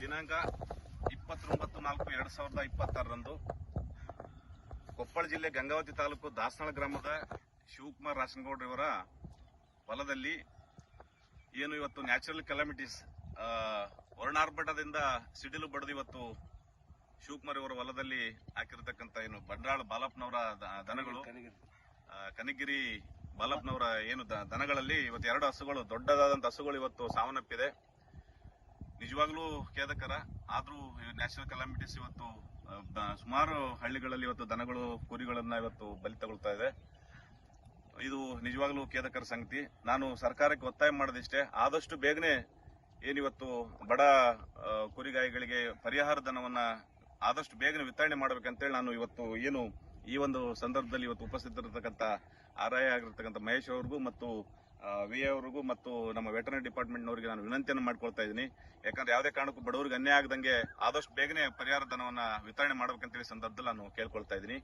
ದಿನಾಂಕ 29/4/2026 ಕೊಪ್ಪಳ ಜಿಲ್ಲೆ ಗಂಗಾವತಿ ತಾಲೂಕು ದಾಸನಾಳ ಗ್ರಾಮದ ಶಿವಕುಮಾರ್ ರಾಸನಗೌಡ್ರ ಇವರ ಹೊಲದಲ್ಲಿ ಏನು ಇವತ್ತು ನ್ಯಾಚುರಲ್ ಕೆಲಾಮಿಟೀಸ್ ವರ್ಣಾರ್ಭಟದಿಂದ ಸಿಡಿಲು ಬಡಿದು ಇವತ್ತು ಶಿವಕುಮಾರ್ ಇವರ ಹೊಲದಲ್ಲಿ ಹಾಕಿರತಕ್ಕಂತ ಏನು ಬಂಡಾಳ ಬಾಲಪ್ಪನವರ ದನಗಳು ಕನಗಿರಿ ಬಾಲಪ್ಪನವರ ಏನು ದನಗಳಲ್ಲಿ ಇವತ್ತು 2 ಹಸುಗಳು ದೊಡ್ಡದಾದಂತ ಹಸುಗಳು ಇವತ್ತು ಸಾವನ್ನಪ್ಪಿದೆ. ನಿಜವಾಗ್ಲೂ ಖೇದಕರ. ಆದ್ರೂ ನ್ಯಾಷನಲ್ ಕೆಲಾಮಿಟೀಸ್ ಇವತ್ತು ಸುಮಾರು ಹಳ್ಳಿಗಳಲ್ಲಿ ಇವತ್ತು ದನಗಳು ಕುರಿಗಳನ್ನ ಇವತ್ತು ಬಲಿ ತಗೊಳ್ತಾ ಇದೆ. ಇದು ನಿಜವಾಗ್ಲೂ ಖೇದಕರ ಸಂಗತಿ. ನಾನು ಸರ್ಕಾರಕ್ಕೆ ಒತ್ತಾಯ ಮಾಡೋದಿಷ್ಟೇ, ಆದಷ್ಟು ಬೇಗನೆ ಏನಿವತ್ತು ಬಡ ಕುರಿಗಾಯಿಗಳಿಗೆ ಪರಿಹಾರ ಧನವನ್ನ ಆದಷ್ಟು ಬೇಗನೆ ವಿತರಣೆ ಮಾಡಬೇಕಂತೇಳಿ ನಾನು ಇವತ್ತು ಏನು ಈ ಒಂದು ಸಂದರ್ಭದಲ್ಲಿ ಇವತ್ತು ಉಪಸ್ಥಿತರಿರತಕ್ಕಂಥ RI ಆಗಿರ್ತಕ್ಕಂಥ ಮಹೇಶ್ ಅವ್ರಿಗೂ ಮತ್ತು VA ಅವ್ರಿಗೂ ಮತ್ತು ನಮ್ಮ ವೆಟರ್ನರಿ ಡಿಪಾರ್ಟ್ಮೆಂಟ್ನವರಿಗೆ ನಾನು ವಿನಂತಿಯನ್ನು ಮಾಡ್ಕೊಳ್ತಾ ಇದ್ದೀನಿ. ಯಾಕಂದ್ರೆ ಯಾವುದೇ ಕಾರಣಕ್ಕೂ ಬಡವರಿಗೆ ಅನ್ಯಾಯ ಆಗದಂಗೆ ಆದಷ್ಟು ಬೇಗನೆ ಪರಿಹಾರ ಧನವನ್ನ ವಿತರಣೆ ಮಾಡಬೇಕಂತೇಳಿ ಸಂದರ್ಭದಲ್ಲಿ ನಾನು ಕೇಳ್ಕೊಳ್ತಾ ಇದ್ದೀನಿ.